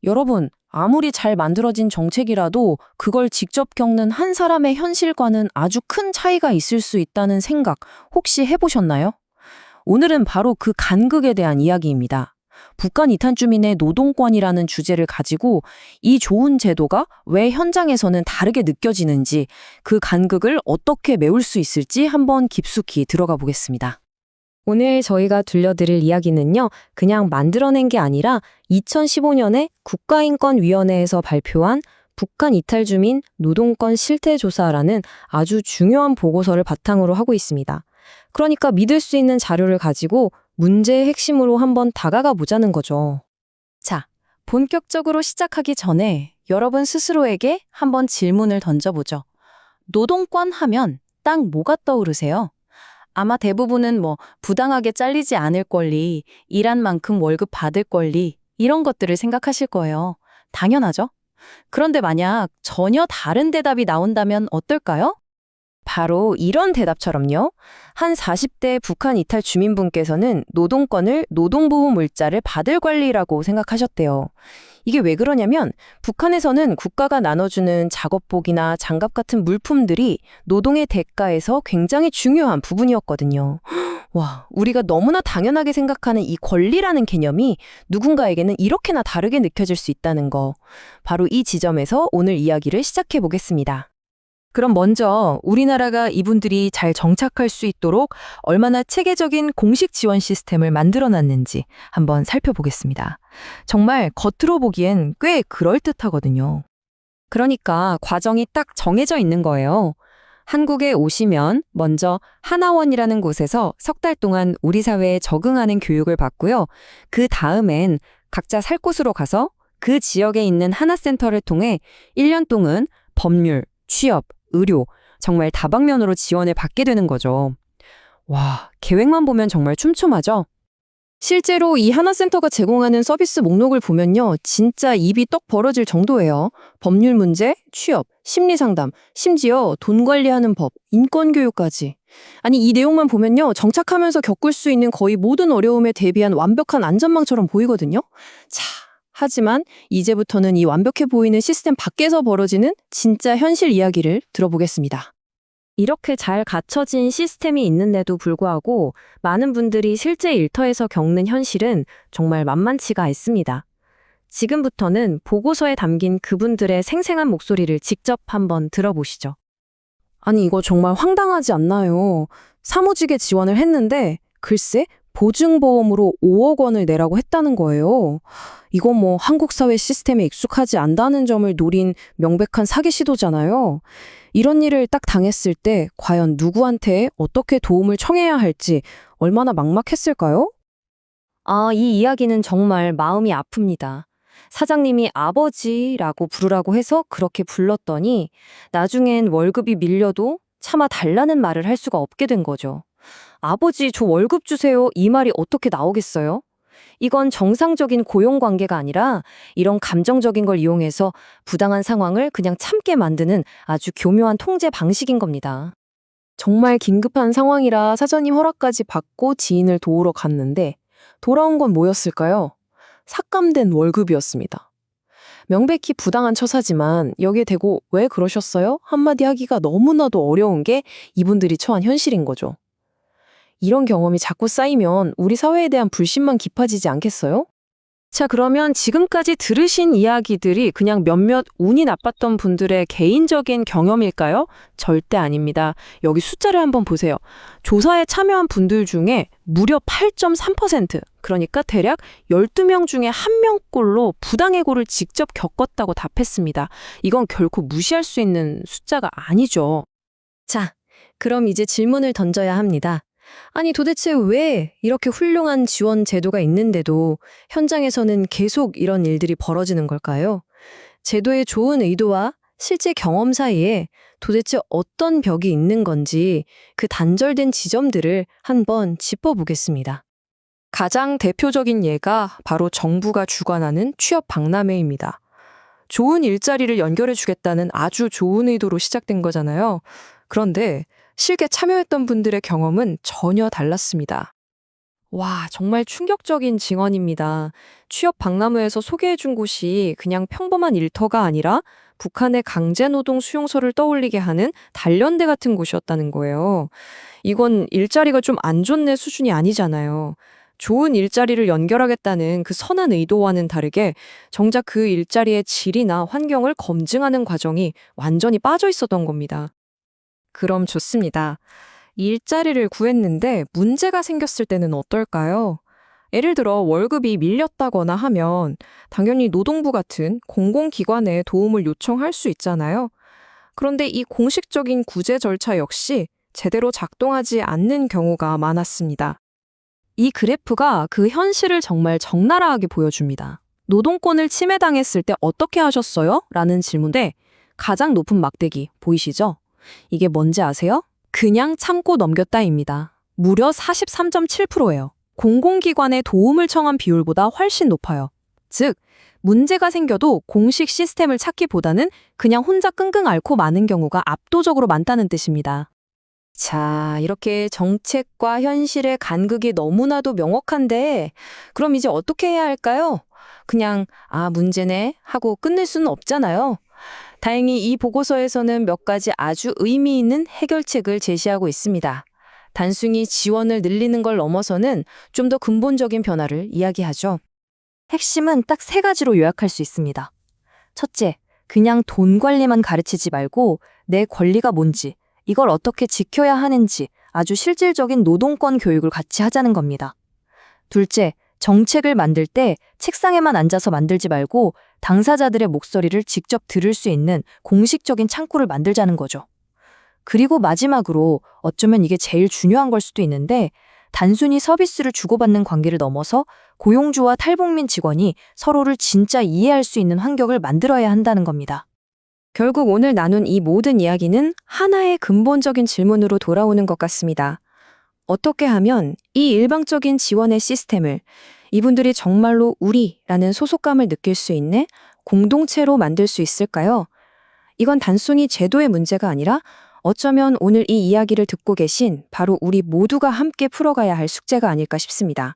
여러분, 아무리 잘 만들어진 정책이라도 그걸 직접 겪는 한 사람의 현실과는 아주 큰 차이가 있을 수 있다는 생각 혹시 해보셨나요? 오늘은 바로 그 간극에 대한 이야기입니다. 북한 이탄 주민의 노동권이라는 주제를 가지고 이 좋은 제도가 왜 현장에서는 다르게 느껴지는지, 그 간극을 어떻게 메울 수 있을지 한번 깊숙이 들어가 보겠습니다. 오늘 저희가 들려드릴 이야기는요, 그냥 만들어낸 게 아니라 2015년에 국가인권위원회에서 발표한 북한 이탈주민 노동권 실태조사라는 아주 중요한 보고서를 바탕으로 하고 있습니다. 그러니까 믿을 수 있는 자료를 가지고 문제의 핵심으로 한번 다가가 보자는 거죠. 자, 본격적으로 시작하기 전에 여러분 스스로에게 한번 질문을 던져보죠. 노동권 하면 딱 뭐가 떠오르세요? 아마 대부분은 부당하게 잘리지 않을 권리, 일한 만큼 월급 받을 권리, 이런 것들을 생각하실 거예요. 당연하죠? 그런데 만약 전혀 다른 대답이 나온다면 어떨까요? 바로 이런 대답처럼요. 한 40대 북한 이탈 주민분께서는 노동권을 노동보호 물자를 받을 권리라고 생각하셨대요. 이게 왜 그러냐면 북한에서는 국가가 나눠주는 작업복이나 장갑 같은 물품들이 노동의 대가에서 굉장히 중요한 부분이었거든요. 와, 우리가 너무나 당연하게 생각하는 이 권리라는 개념이 누군가에게는 이렇게나 다르게 느껴질 수 있다는 거. 바로 이 지점에서 오늘 이야기를 시작해 보겠습니다. 그럼 먼저 우리나라가 이분들이 잘 정착할 수 있도록 얼마나 체계적인 공식 지원 시스템을 만들어놨는지 한번 살펴보겠습니다. 정말 겉으로 보기엔 꽤 그럴듯하거든요. 그러니까 과정이 딱 정해져 있는 거예요. 한국에 오시면 먼저 하나원이라는 곳에서 석 달 동안 우리 사회에 적응하는 교육을 받고요. 그 다음엔 각자 살 곳으로 가서 그 지역에 있는 하나센터를 통해 1년 동안 법률, 취업, 의료, 정말 다방면으로 지원을 받게 되는 거죠. 와, 계획만 보면 정말 촘촘하죠? 실제로 이 하나센터가 제공하는 서비스 목록을 보면요, 진짜 입이 떡 벌어질 정도예요. 법률 문제, 취업, 심리상담, 심지어 돈 관리하는 법, 인권교육까지. 아니, 이 내용만 보면요, 정착하면서 겪을 수 있는 거의 모든 어려움에 대비한 완벽한 안전망처럼 보이거든요. 자, 하지만 이제부터는 이 완벽해 보이는 시스템 밖에서 벌어지는 진짜 현실 이야기를 들어보겠습니다. 이렇게 잘 갖춰진 시스템이 있는데도 불구하고 많은 분들이 실제 일터에서 겪는 현실은 정말 만만치가 않습니다. 지금부터는 보고서에 담긴 그분들의 생생한 목소리를 직접 한번 들어보시죠. 아니, 이거 정말 황당하지 않나요? 사무직에 지원을 했는데 글쎄 보증보험으로 5억 원을 내라고 했다는 거예요. 이건 한국 사회 시스템에 익숙하지 않다는 점을 노린 명백한 사기 시도잖아요. 이런 일을 딱 당했을 때 과연 누구한테 어떻게 도움을 청해야 할지 얼마나 막막했을까요? 아, 이 이야기는 정말 마음이 아픕니다. 사장님이 아버지라고 부르라고 해서 그렇게 불렀더니 나중엔 월급이 밀려도 차마 달라는 말을 할 수가 없게 된 거죠. 아버지, 저 월급 주세요. 이 말이 어떻게 나오겠어요? 이건 정상적인 고용관계가 아니라 이런 감정적인 걸 이용해서 부당한 상황을 그냥 참게 만드는 아주 교묘한 통제 방식인 겁니다. 정말 긴급한 상황이라 사장님 허락까지 받고 지인을 도우러 갔는데 돌아온 건 뭐였을까요? 삭감된 월급이었습니다. 명백히 부당한 처사지만 여기에 대고 왜 그러셨어요? 한마디 하기가 너무나도 어려운 게 이분들이 처한 현실인 거죠. 이런 경험이 자꾸 쌓이면 우리 사회에 대한 불신만 깊어지지 않겠어요? 자, 그러면 지금까지 들으신 이야기들이 그냥 몇몇 운이 나빴던 분들의 개인적인 경험일까요? 절대 아닙니다. 여기 숫자를 한번 보세요. 조사에 참여한 분들 중에 무려 8.3%, 그러니까 대략 12명 중에 1명꼴로 부당해고를 직접 겪었다고 답했습니다. 이건 결코 무시할 수 있는 숫자가 아니죠. 자, 그럼 이제 질문을 던져야 합니다. 아니, 도대체 왜 이렇게 훌륭한 지원 제도가 있는데도 현장에서는 계속 이런 일들이 벌어지는 걸까요? 제도의 좋은 의도와 실제 경험 사이에 도대체 어떤 벽이 있는 건지 그 단절된 지점들을 한번 짚어보겠습니다. 가장 대표적인 예가 바로 정부가 주관하는 취업 박람회입니다. 좋은 일자리를 연결해주겠다는 아주 좋은 의도로 시작된 거잖아요. 그런데 실제 참여했던 분들의 경험은 전혀 달랐습니다. 와, 정말 충격적인 증언입니다. 취업 박람회에서 소개해준 곳이 그냥 평범한 일터가 아니라 북한의 강제노동 수용소를 떠올리게 하는 단련대 같은 곳이었다는 거예요. 이건 일자리가 좀 안 좋네 수준이 아니잖아요. 좋은 일자리를 연결하겠다는 그 선한 의도와는 다르게 정작 그 일자리의 질이나 환경을 검증하는 과정이 완전히 빠져 있었던 겁니다. 그럼 좋습니다. 일자리를 구했는데 문제가 생겼을 때는 어떨까요? 예를 들어 월급이 밀렸다거나 하면 당연히 노동부 같은 공공기관에 도움을 요청할 수 있잖아요. 그런데 이 공식적인 구제 절차 역시 제대로 작동하지 않는 경우가 많았습니다. 이 그래프가 그 현실을 정말 적나라하게 보여줍니다. 노동권을 침해당했을 때 어떻게 하셨어요? 라는 질문에 가장 높은 막대기 보이시죠? 이게 뭔지 아세요? 그냥 참고 넘겼다입니다. 무려 43.7%예요. 공공기관에 도움을 청한 비율보다 훨씬 높아요. 즉, 문제가 생겨도 공식 시스템을 찾기보다는 그냥 혼자 끙끙 앓고 마는 경우가 압도적으로 많다는 뜻입니다. 자, 이렇게 정책과 현실의 간극이 너무나도 명확한데, 그럼 이제 어떻게 해야 할까요? 그냥, 문제네 하고 끝낼 수는 없잖아요. 다행히 이 보고서에서는 몇 가지 아주 의미 있는 해결책을 제시하고 있습니다. 단순히 지원을 늘리는 걸 넘어서는 좀 더 근본적인 변화를 이야기하죠. 핵심은 딱 세 가지로 요약할 수 있습니다. 첫째, 그냥 돈 관리만 가르치지 말고 내 권리가 뭔지, 이걸 어떻게 지켜야 하는지 아주 실질적인 노동권 교육을 같이 하자는 겁니다. 둘째, 정책을 만들 때 책상에만 앉아서 만들지 말고 당사자들의 목소리를 직접 들을 수 있는 공식적인 창구를 만들자는 거죠. 그리고 마지막으로 어쩌면 이게 제일 중요한 걸 수도 있는데 단순히 서비스를 주고받는 관계를 넘어서 고용주와 탈북민 직원이 서로를 진짜 이해할 수 있는 환경을 만들어야 한다는 겁니다. 결국 오늘 나눈 이 모든 이야기는 하나의 근본적인 질문으로 돌아오는 것 같습니다. 어떻게 하면 이 일방적인 지원의 시스템을 이분들이 정말로 우리라는 소속감을 느낄 수 있는 공동체로 만들 수 있을까요? 이건 단순히 제도의 문제가 아니라 어쩌면 오늘 이 이야기를 듣고 계신 바로 우리 모두가 함께 풀어가야 할 숙제가 아닐까 싶습니다.